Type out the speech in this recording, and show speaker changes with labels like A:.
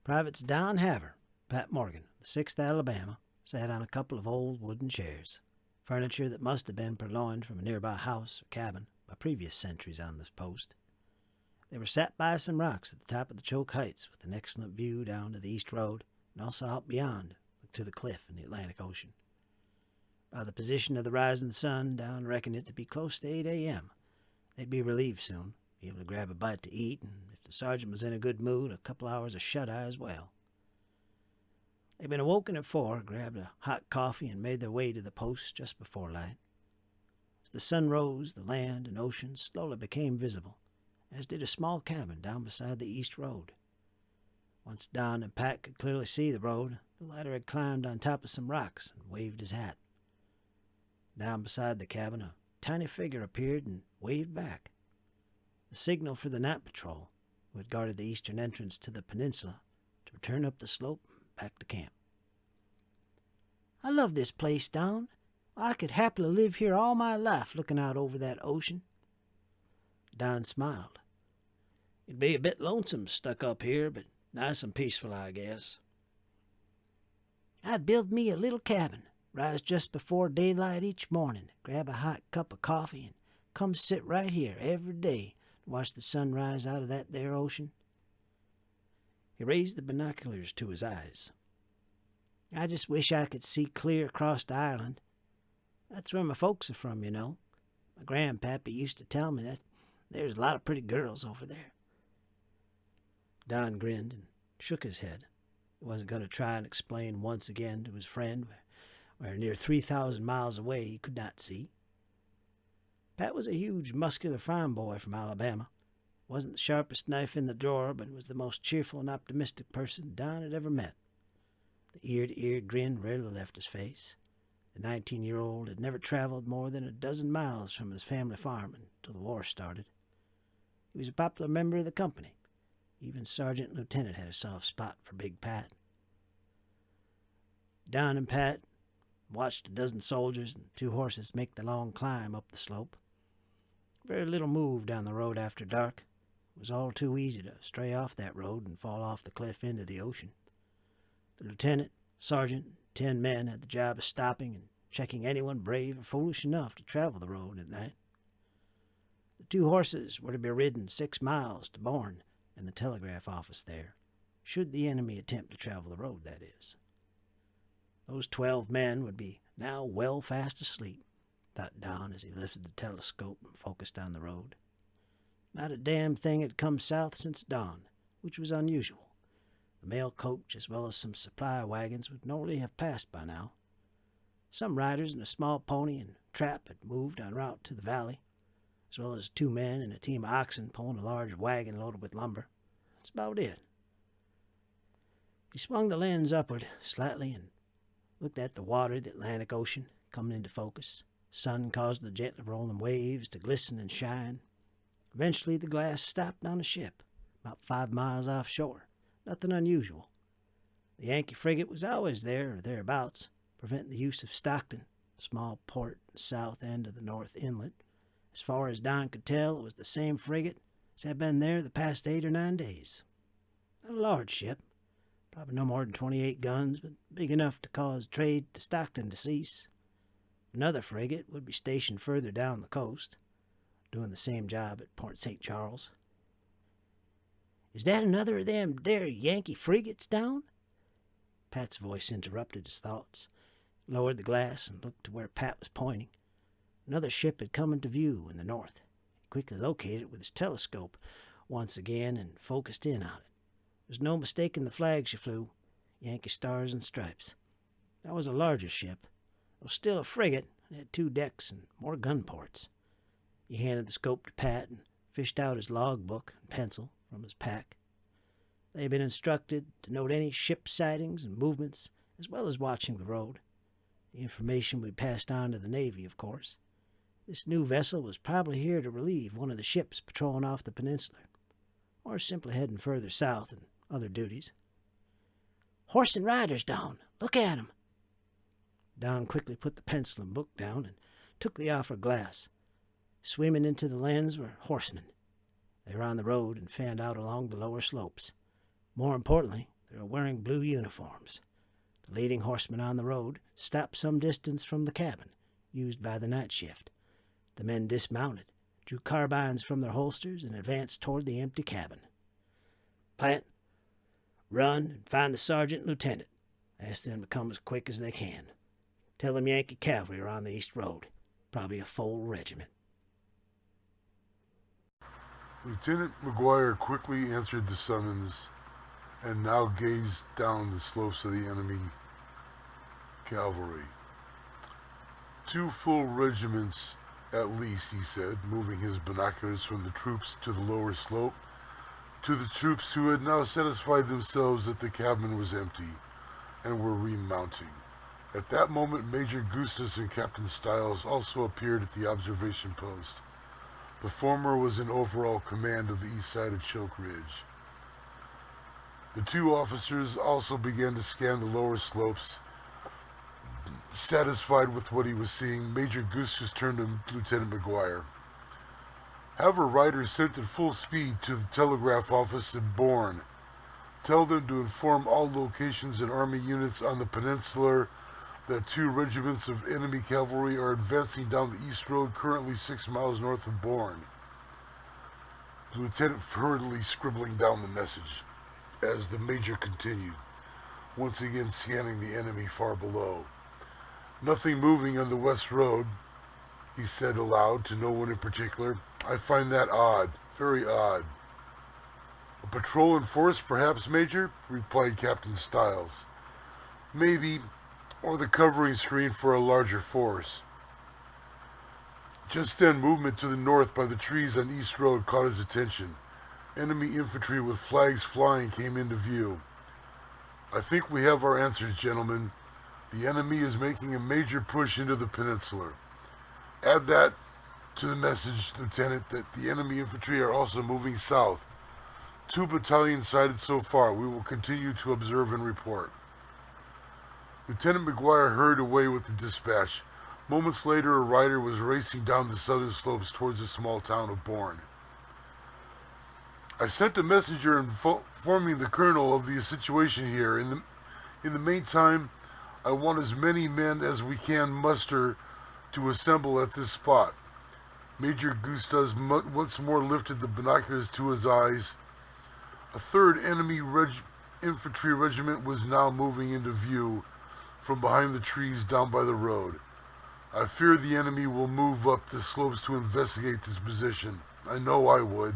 A: Privates Don Haver, Pat Morgan, the 6th Alabama, sat on a couple of old wooden chairs, furniture that must have been purloined from a nearby house or cabin by previous sentries on this post. They were sat by some rocks at the top of the Choke Heights with an excellent view down to the East Road and also out beyond to the cliff in the Atlantic Ocean. By the position of the rising sun, Don reckoned it to be close to 8 a.m. They'd be relieved soon, be able to grab a bite to eat, and if the sergeant was in a good mood, a couple hours of shut-eye as well. They'd been awoken at 4, grabbed a hot coffee, and made their way to the post just before light. As the sun rose, the land and ocean slowly became visible, as did a small cabin down beside the East Road. Once Don and Pat could clearly see the road, the latter had climbed on top of some rocks and waved his hat. Down beside the cabin, a tiny figure appeared and waved back. The signal for the night patrol, who had guarded the eastern entrance to the peninsula, to return up the slope and back to camp. "I love this place, Don. I could happily live here all my life looking out over that ocean." Don smiled. "It'd be a bit lonesome stuck up here, but nice and peaceful, I guess." "I'd build me a little cabin, rise just before daylight each morning, grab a hot cup of coffee, and come sit right here every day to watch the sun rise out of that there ocean." He raised the binoculars to his eyes. "I just wish I could see clear across the island. That's where my folks are from, you know. My grandpappy used to tell me that there's a lot of pretty girls over there." Don grinned and shook his head. He wasn't going to try and explain once again to his friend where near 3,000 miles away he could not see. Pat was a huge, muscular farm boy from Alabama. Wasn't the sharpest knife in the drawer, but was the most cheerful and optimistic person Don had ever met. The ear-to-ear grin rarely left his face. The 19-year-old had never traveled more than a dozen miles from his family farm until the war started. He was a popular member of the company. Even Sergeant and Lieutenant had a soft spot for Big Pat. Don and Pat watched a dozen soldiers and 2 horses make the long climb up the slope. Very little moved down the road after dark. It was all too easy to stray off that road and fall off the cliff into the ocean. The lieutenant, sergeant, and 10 men had the job of stopping and checking anyone brave or foolish enough to travel the road at night. The 2 horses were to be ridden 6 miles to Bourne and the telegraph office there, should the enemy attempt to travel the road, that is. Those 12 men would be now well fast asleep, thought Don as he lifted the telescope and focused on the road. Not a damn thing had come south since dawn, which was unusual. The mail coach, as well as some supply wagons, would normally have passed by now. Some riders and a small pony and trap had moved en route to the valley, as well as 2 men and a team of oxen pulling a large wagon loaded with lumber. That's about it. He swung the lens upward slightly and looked at the water of the Atlantic Ocean coming into focus. The sun caused the gently rolling waves to glisten and shine. Eventually the glass stopped on a ship about 5 miles offshore. Nothing unusual. The Yankee frigate was always there or thereabouts, preventing the use of Stockton, a small port at the south end of the North Inlet. As far as Don could tell, it was the same frigate as had been there the past 8 or 9 days. Not a large ship, probably no more than 28 guns, but big enough to cause trade to Stockton to cease. Another frigate would be stationed further down the coast, doing the same job at Port St. Charles. "Is that another of them there Yankee frigates, Don?" Pat's voice interrupted his thoughts. He lowered the glass and looked to where Pat was pointing. Another ship had come into view in the north. He quickly located it with his telescope once again and focused in on it. There was no mistaking the flag she flew, Yankee stars and stripes. That was a larger ship, though still a frigate. It had 2 decks and more gun ports. He handed the scope to Pat and fished out his logbook and pencil from his pack. They had been instructed to note any ship sightings and movements, as well as watching the road. The information would be passed on to the Navy, of course. This new vessel was probably here to relieve one of the ships patrolling off the peninsula, or simply heading further south in other duties. "Horse and riders, Don. Look at 'em." Don quickly put the pencil and book down and took the offered glass. Swimming into the lens were horsemen. They were on the road and fanned out along the lower slopes. More importantly, They were wearing blue uniforms. The leading horseman on the road stopped some distance from the cabin, used by the night shift. The men dismounted, drew carbines from their holsters, and advanced toward the empty cabin. "Plant, run and find the sergeant and lieutenant. Ask them to come as quick as they can. Tell them Yankee cavalry are on the east road, probably a full regiment."
B: Lieutenant McGuire quickly answered the summons and now gazed down the slopes of the enemy cavalry. 2 full regiments at least, he said, moving his binoculars from the troops to the lower slope to the troops who had now satisfied themselves that the cabin was empty and were remounting. At that moment, Major Gustus and Captain Stiles also appeared at the observation post. The former was in overall command of the east side of Choke Ridge. The 2 officers also began to scan the lower slopes. Satisfied with what he was seeing, Major Gustus turned to Lieutenant McGuire. "Have a rider sent at full speed to the telegraph office at Bourne. Tell them to inform all locations and army units on the peninsula that 2 regiments of enemy cavalry are advancing down the east road currently 6 miles north of Bourne." The lieutenant hurriedly scribbling down the message as the major continued, once again scanning the enemy far below. "Nothing moving on the west road," he said aloud to no one in particular. "I find that odd, very odd." "A patrol in force, perhaps, Major?" replied Captain Stiles. "Maybe, or the covering screen for a larger force." Just then, movement to the north by the trees on East Road caught his attention. Enemy infantry with flags flying came into view. "I think we have our answers, gentlemen. The enemy is making a major push into the peninsula. Add that to the message, Lieutenant, that the enemy infantry are also moving south. 2 battalions sighted so far. We will continue to observe and report." Lieutenant McGuire hurried away with the dispatch. Moments later, a rider was racing down the southern slopes towards the small town of Bourne. "I sent a messenger informing the colonel of the situation here. In the meantime, I want as many men as we can muster to assemble at this spot." Major Gustas once more lifted the binoculars to his eyes. A 3rd enemy infantry regiment was now moving into view from behind the trees down by the road. "I fear the enemy will move up the slopes to investigate this position. I know I would."